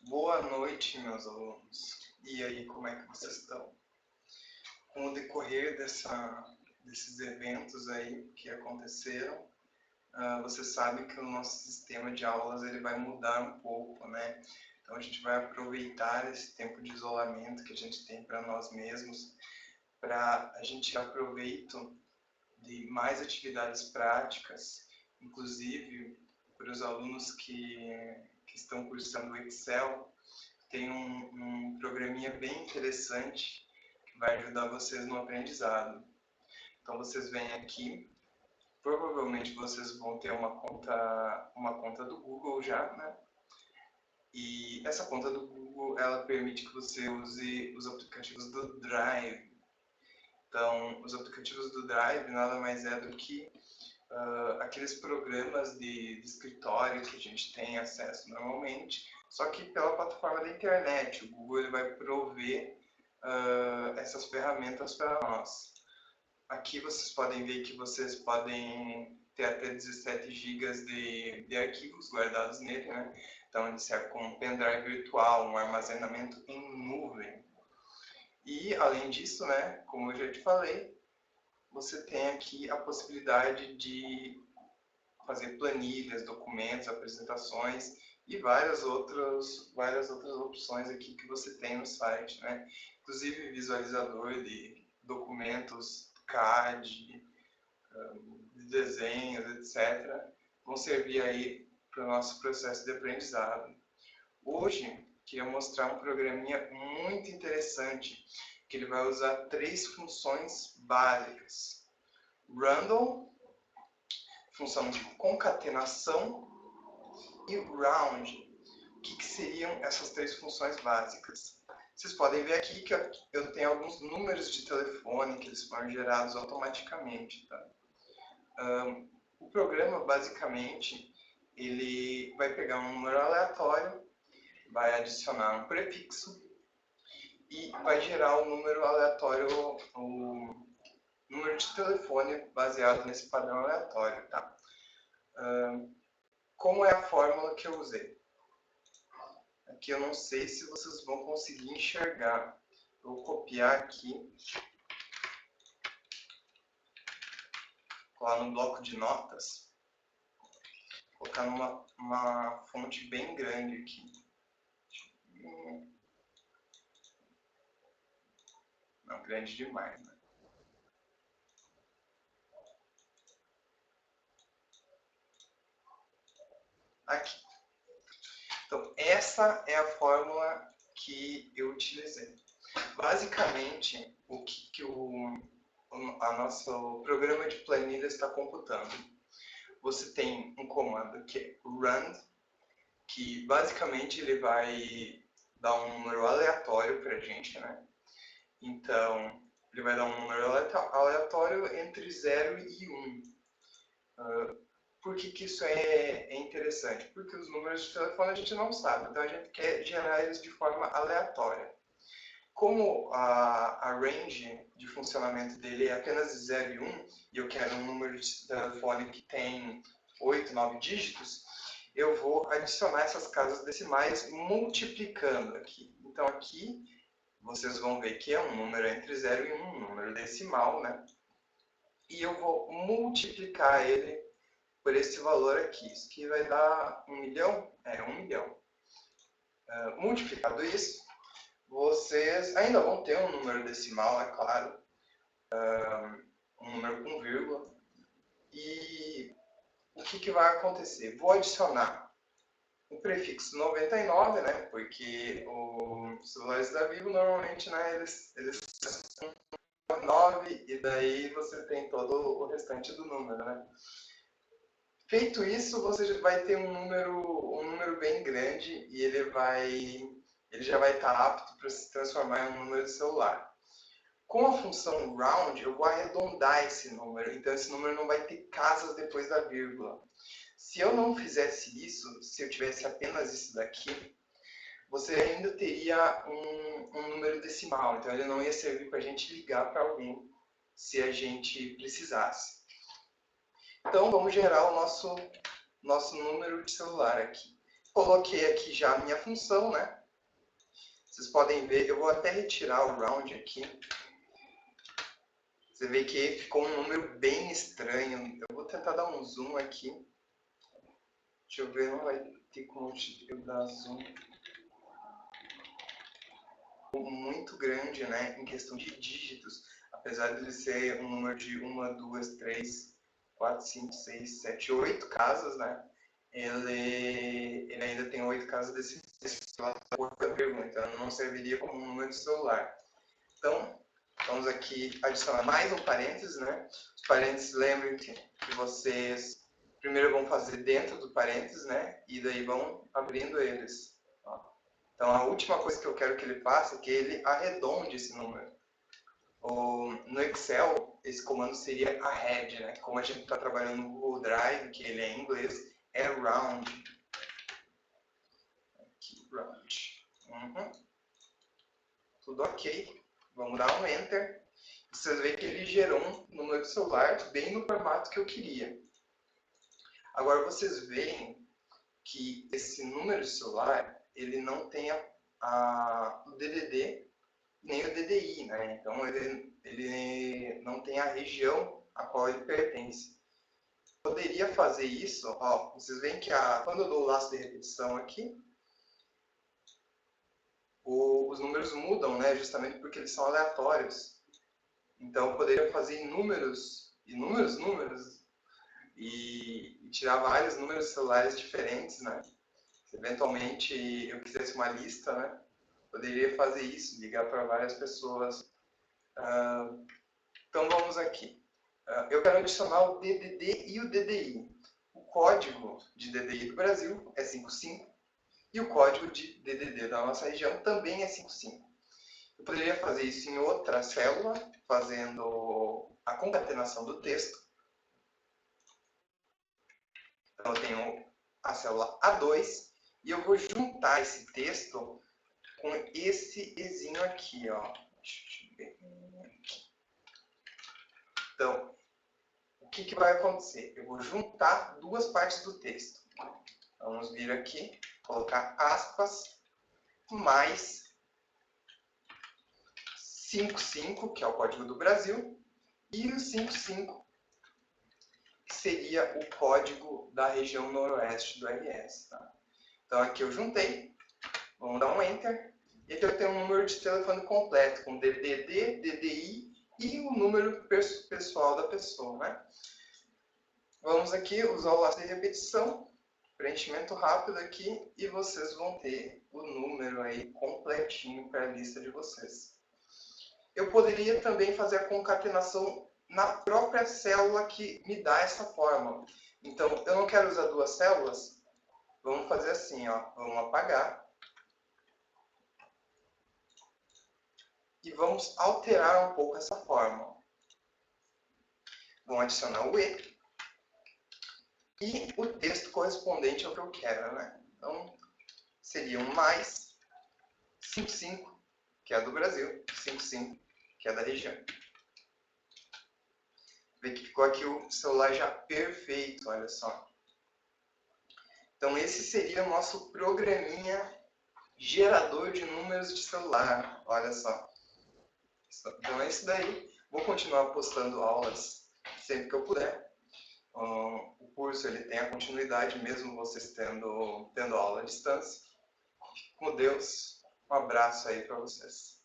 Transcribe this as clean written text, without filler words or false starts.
Boa noite, meus alunos. E aí, como é que vocês estão? Com o decorrer desses eventos aí que aconteceram, você sabe que o nosso sistema de aulas ele vai mudar um pouco, né? Então a gente vai aproveitar esse tempo de isolamento que a gente tem para nós mesmos, para a gente ter aproveito de mais atividades práticas, inclusive para os alunos que estão cursando Excel, tem um programinha bem interessante que vai ajudar vocês no aprendizado. Então vocês vêm aqui, provavelmente vocês vão ter uma conta do Google já, né? E essa conta do Google, ela permite que você use os aplicativos do Drive. Então, os aplicativos do Drive nada mais é do que aqueles programas de escritório que a gente tem acesso normalmente, só que pela plataforma da internet. O Google ele vai prover essas ferramentas para nós. Aqui vocês podem ver que vocês podem ter até 17 GB de arquivos guardados nele, né? Então ele serve como um pendrive virtual, um armazenamento em nuvem. E além disso, né, como eu já te falei, você tem aqui a possibilidade de fazer planilhas, documentos, apresentações e várias outras opções aqui que você tem no site, né? Inclusive visualizador de documentos, CAD, de desenhos, etc. Vão servir aí para o nosso processo de aprendizado. Hoje, queria mostrar um programinha muito interessante, que ele vai usar 3 funções básicas. Random, função de concatenação, e round. O que seriam essas 3 funções básicas? Vocês podem ver aqui que eu tenho alguns números de telefone que eles foram gerados automaticamente. Tá? O programa, basicamente, ele vai pegar um número aleatório, vai adicionar um prefixo e vai gerar um número aleatório, o número de telefone baseado nesse padrão aleatório. Tá? Como é a fórmula que eu usei? Aqui eu não sei se vocês vão conseguir enxergar. Eu vou copiar aqui, colar no bloco de notas, colocar numa fonte bem grande aqui. Não, grande demais, né? Aqui. Então, essa é a fórmula que eu utilizei. Basicamente, o que a nosso programa de planilha está computando? Você tem um comando que é run, que basicamente ele vai dar um número aleatório para a gente, né? Então, ele vai dar um número aleatório entre 0 e 1. Por que isso é interessante? Porque os números de telefone a gente não sabe, então a gente quer gerar eles de forma aleatória. Como a range de funcionamento dele é apenas 0 e 1, e eu quero um número de telefone que tem 8, 9 dígitos, eu vou adicionar essas casas decimais multiplicando aqui. Então aqui vocês vão ver que é um número entre 0 e 1, um número decimal, né? E eu vou multiplicar ele por esse valor aqui. Isso aqui vai dar 1 milhão? É, 1 milhão. Multiplicado isso, vocês ainda vão ter um número decimal, é claro, um número com vírgula. E o que vai acontecer? Vou adicionar o prefixo 99, né? Porque os celulares da Vivo normalmente, né, eles são 9 e daí você tem todo o restante do número, né? Feito isso, você vai ter um número bem grande e ele já vai estar apto para se transformar em um número de celular. Com a função round, eu vou arredondar esse número, então esse número não vai ter casas depois da vírgula. Se eu não fizesse isso, se eu tivesse apenas isso daqui, você ainda teria um número decimal, então ele não ia servir para a gente ligar para alguém se a gente precisasse. Então vamos gerar o nosso número de celular aqui. Coloquei aqui já a minha função, né? Vocês podem ver, eu vou até retirar o round aqui. Você vê que ficou um número bem estranho. Eu vou tentar dar um zoom aqui. Deixa eu ver, não vai ter como eu dar zoom. Muito grande, né, em questão de dígitos. Apesar de ele ser um número de 1, 2, 3, 4, 5, 6, 7, 8 casas, né? Ele ainda tem 8 casas desse pergunta. Então não serviria como um número de celular. Então, vamos aqui adicionar mais um parênteses, né? Os parênteses, lembrem que vocês primeiro vão fazer dentro do parênteses, né? E daí vão abrindo eles. Então, a última coisa que eu quero que ele faça é que ele arredonde esse número. No Excel, esse comando seria ahead, né? Como a gente está trabalhando no Google Drive, que ele é em inglês, é round. Aqui, round. Tudo ok. Vamos dar um Enter. Vocês veem que ele gerou um número de celular bem no formato que eu queria. Agora vocês veem que esse número de celular, ele não tem o DDD nem o DDI, né? Então ele não tem a região a qual ele pertence. Poderia fazer isso, ó, vocês veem que quando eu dou o laço de repetição aqui, os números mudam, né? Justamente porque eles são aleatórios. Então eu poderia fazer inúmeros números e tirar vários números celulares diferentes, né? Se eventualmente eu quisesse uma lista, né? Poderia fazer isso, ligar para várias pessoas. Então vamos aqui. Eu quero adicionar o DDD e o DDI. O código de DDI do Brasil é 55 e o código de DDD da nossa região também é 55. Eu poderia fazer isso em outra célula, fazendo a concatenação do texto. Então eu tenho a célula A2 e eu vou juntar esse texto com esse Ezinho aqui, ó. Deixa eu ver. Então, o que vai acontecer? Eu vou juntar duas partes do texto. Vamos vir aqui, colocar aspas, mais 55, que é o código do Brasil, e o 55, que seria o código da região noroeste do RS. Tá? Então aqui eu juntei, vamos dar um Enter, e aqui eu tenho um número de telefone completo, com DDD, DDI e o número pessoal da pessoa. Né? Vamos aqui usar o laço de repetição, preenchimento rápido aqui, e vocês vão ter o número aí completinho para a lista de vocês. Eu poderia também fazer a concatenação na própria célula que me dá essa fórmula. Então, eu não quero usar duas células, vamos fazer assim, ó, vamos apagar. E vamos alterar um pouco essa fórmula. Vamos adicionar o E. E o texto correspondente ao que eu quero, né? Então, seria um mais 55, que é do Brasil, 55, que é da região. Vê que ficou aqui o celular já perfeito, olha só. Então, esse seria o nosso programinha gerador de números de celular, olha só. Então, é isso daí. Vou continuar postando aulas sempre que eu puder. O curso ele tem a continuidade, mesmo vocês tendo aula à distância. Com Deus, um abraço aí para vocês.